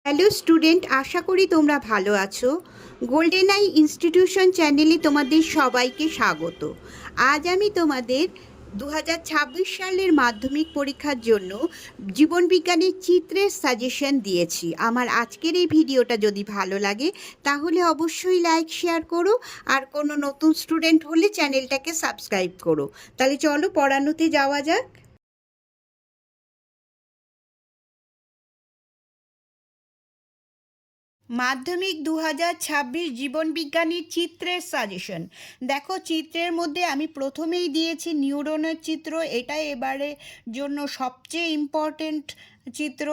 Hello student, আশা করি তোমরা ভালো আছো। গোল্ডেন আই ইনস্টিটিউশন চ্যানেলে তোমাদের সবাইকে স্বাগত। আজ আমি তোমাদের 2026 সালের মাধ্যমিক পরীক্ষার জন্য জীবনবিজ্ঞানের চিত্রের সাজেশন দিয়েছি। আমার আজকের এই ভিডিওটা যদি ভালো লাগে তাহলে অবশ্যই লাইক শেয়ার করো, আর কোনো নতুন স্টুডেন্ট হলে চ্যানেলটাকে সাবস্ক্রাইব করো। তাহলে চলো পড়ানোতে যাওয়া যাক। মাধ্যমিক 2026 জীবনবিজ্ঞানীর চিত্রের সাজেশন। দেখো, চিত্রের মধ্যে আমি প্রথমেই দিয়েছি নিউরনের চিত্র। এটা এবারে জন্য সবচেয়ে ইম্পর্টেন্ট চিত্র।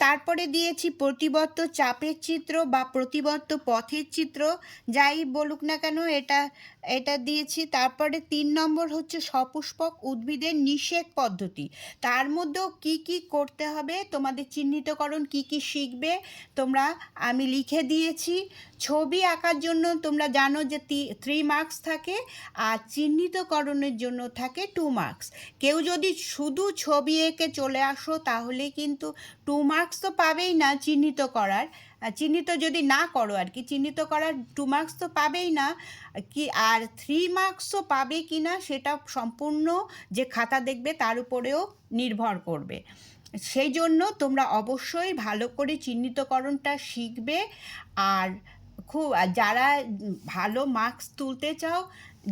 তারপরে দিয়েছি প্রতিবর্ত চাপের চিত্র বা প্রতিবর্ত পথের চিত্র, যাই বলুক না কেন এটা এটা দিয়েছি। তারপরে 3 নম্বর হচ্ছে সপুষ্পক উদ্ভিদের নিষেক পদ্ধতি। তার মধ্যেও কি কি করতে হবে, তোমাদের চিহ্নিতকরণ কি কি শিখবে তোমরা আমি লিখে দিয়েছি। ছবি আঁকার জন্য তোমরা জানো যে 3 মার্কস থাকে, আর চিহ্নিতকরণের জন্য থাকে 2 মার্কস। কেউ যদি শুধু ছবি এঁকে চলে আসো তাহলে কিন্তু 2 মার্কস তো পাবেই না চিহ্নিত করার। চিহ্নিত যদি না করো আর কি, চিহ্নিত করার 2 মার্কস তো পাবেই না কি, আর 3 মার্কসও পাবে কি না সেটা সম্পূর্ণ যে খাতা দেখবে তার উপরেও নির্ভর করবে। সেই জন্য তোমরা অবশ্যই ভালো করে চিহ্নিতকরণটা শিখবে। আর যারা ভালো মার্কস তুলতে চাও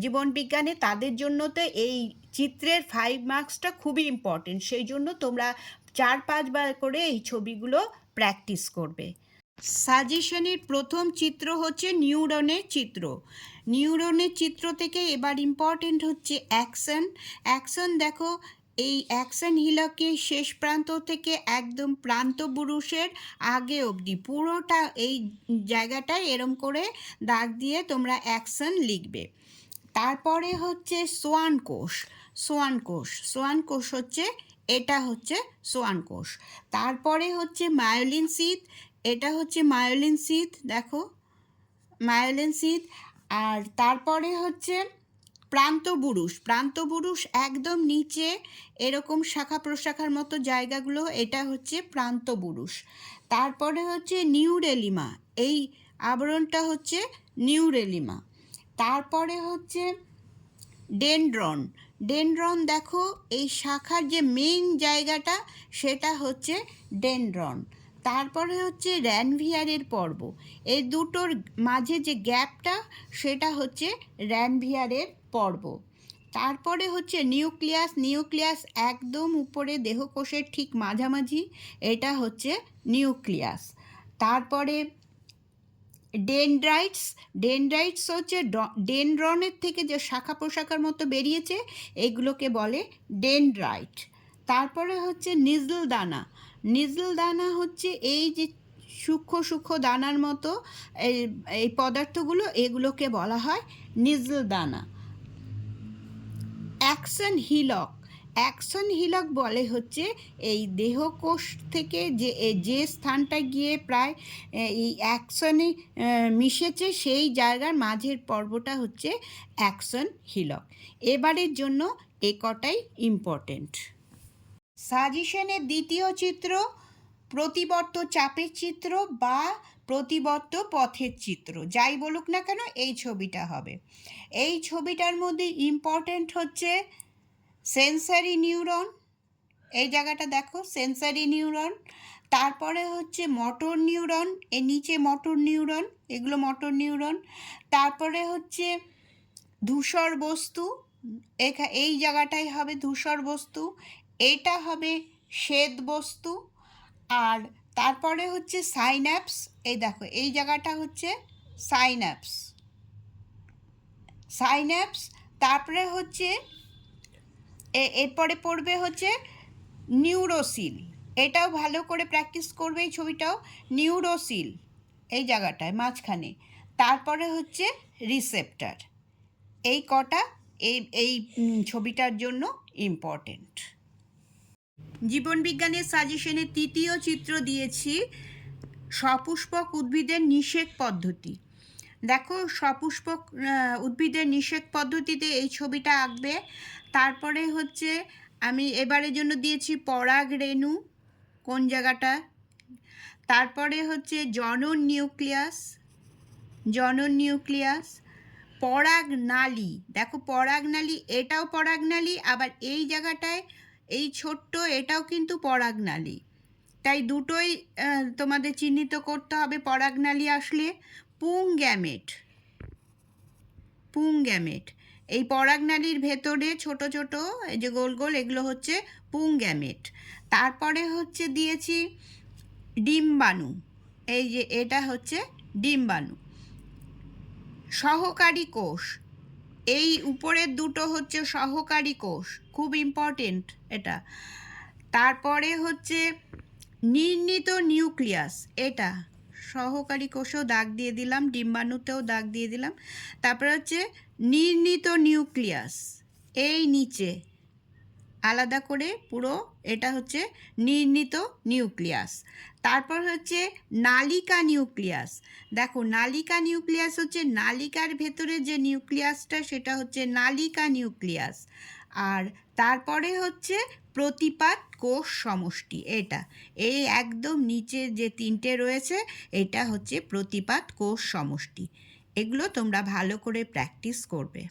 জীবনবিজ্ঞানে, তাদের জন্য তো এই চিত্রের 5 মার্কসটা খুবই ইম্পর্টেন্ট। সেই জন্য তোমরা 4-5 বার করে এই ছবিগুলো প্র্যাকটিস করবে। সাজেশনের প্রথম চিত্র হচ্ছে নিউরনের চিত্র। নিউরনের চিত্র থেকে এবার ইম্পর্টেন্ট হচ্ছে অ্যাকশন। দেখো, এই অ্যাকশন হিলকের শেষ প্রান্ত থেকে একদম প্রান্ত বুরুষের আগে অবধি পুরোটা এই জায়গাটায় এরম করে দাগ দিয়ে তোমরা অ্যাকশন লিখবে। তারপরে হচ্ছে সোয়ান কোষ হচ্ছে এটা হচ্ছে সোয়ান কোষ। তারপরে হচ্ছে মায়োলিন সিথ, এটা হচ্ছে মায়োলিন সিথ, দেখো মায়োলিন সিথ। আর তারপরে হচ্ছে প্রান্ত বুরুষ একদম নিচে এরকম শাখা প্রশাখার মতো জায়গাগুলো, এটা হচ্ছে প্রান্ত বুরুষ। তারপরে হচ্ছে নিউরেলিমা, এই আবরণটা হচ্ছে নিউরেলিমা। তারপরে হচ্ছে ডেনড্রন, দেখো এই শাখার যে মেইন জায়গাটা সেটা হচ্ছে ডেনড্রন। তারপরে হচ্ছে র্যানভিয়ারের পর্ব, এই দুটোর মাঝে যে গ্যাপটা সেটা হচ্ছে র্যানভিয়ারের পর্ব। তারপরে হচ্ছে নিউক্লিয়াস একদম উপরে দেহকোষের ঠিক মাঝামাঝি, এটা হচ্ছে নিউক্লিয়াস। তারপরে ডেনড্রাইটস হচ্ছে ডেনড্রনের থেকে যে শাখা প্রশাখার মতো বেরিয়েছে এগুলোকে বলে ডেনড্রাইট। তারপরে হচ্ছে নিজল দানা হচ্ছে এই যে সূক্ষ্ম দানার মতো এই পদার্থগুলো, এগুলোকে বলা হয় নিজল দানা। অ্যাকশন হিলক বলে হচ্ছে এই দেহকোষ থেকে যে স্থানটা গিয়ে প্রায় এই অ্যাকশনে মিশেছে সেই জায়গার মাঝের পর্বটা হচ্ছে অ্যাকশন হিলক। এবারের জন্য এ কটাই ইম্পর্টেন্ট। সাজেশনের দ্বিতীয় চিত্র প্রতিবর্ত চাপের চিত্র বা প্রতিবর্ত পথের চিত্র, যাই বলুক না কেন এই ছবিটা হবে। এই ছবিটার মধ্যে ইম্পর্টেন্ট হচ্ছে সেন্সারি নিউরন, এই জায়গাটা দেখো সেন্সারি নিউরন। তারপরে হচ্ছে মোটর নিউরন, এর নিচে মোটর নিউরন, এগুলো মোটর নিউরন। তারপরে হচ্ছে ধূসর বস্তু, এই জায়গাটাই হবে ধূসর বস্তু, এটা হবে শ্বেত বস্তু। আর তারপরে হচ্ছে সাইন্যাপস, এই দেখো এই জায়গাটা হচ্ছে সাইন্যাপস। তারপরে হচ্ছে এরপরে পড়বে হচ্ছে নিউরোসিল, এটাও ভালো করে প্র্যাকটিস করবে এই ছবিটাও, নিউরোসিল এই জায়গাটায় মাঝখানে। তারপরে হচ্ছে রিসেপ্টার। এই কটা এই ছবিটার জন্য ইম্পর্টেন্ট। জীবনবিজ্ঞানের সাজেশনের তৃতীয় চিত্র দিয়েছি সপুষ্পক উদ্ভিদের নিষেক পদ্ধতি। দেখো সপুষ্পক উদ্ভিদের নিষেক পদ্ধতিতে এই ছবিটা আঁকবে। তারপরে হচ্ছে আমি এবারের জন্য দিয়েছি পরাগ রেণু, কোন জায়গাটা। তারপরে হচ্ছে জনন নিউক্লিয়াস, পরাগনালী। দেখো পরাগনালী, এটাও পরাগনালী, আবার এই জায়গাটায় এই ছোট্ট এটাও কিন্তু পরাগনালী। তাই দুটোই তোমাদের চিহ্নিত করতে হবে পরাগনালী আসলে। পুংগ্যামেট, এই পরাগনালীর ভেতরে ছোট ছোট এই যে গোল গোল এগুলো হচ্ছে পুংগ্যামেট। তারপরে হচ্ছে দিয়েছি ডিম্বাণু, এই যে এটা হচ্ছে ডিম্বাণু। সহকারী কোষ, এই উপরের দুটো হচ্ছে সহকারী কোষ, খুব ইম্পর্টেন্ট এটা। তারপরে হচ্ছে নির্ণীত নিউক্লিয়াস, এটা সহকারী কোষেও দাগ দিয়ে দিলাম, ডিম্বাণুতেও দাগ দিয়ে দিলাম। তারপরে হচ্ছে নির্ণীত নিউক্লিয়াস, এই নিচে আলাদা করে পুরো এটা হচ্ছে নির্ণীত নিউক্লিয়াস। তারপর হচ্ছে নালিকা নিউক্লিয়াস। দেখো নালিকা নিউক্লিয়াস হচ্ছে নালিকার ভেতরে যে নিউক্লিয়াসটা সেটা হচ্ছে নালিকা নিউক্লিয়াস। আর তারপরে হচ্ছে প্রতিপাদ কোষ সমষ্টি, এটা এই একদম নিচে যে তিনটে রয়েছে এটা হচ্ছে প্রতিপাদ কোষ সমষ্টি। এগুলো তোমরা ভালো করে প্র্যাকটিস করবে।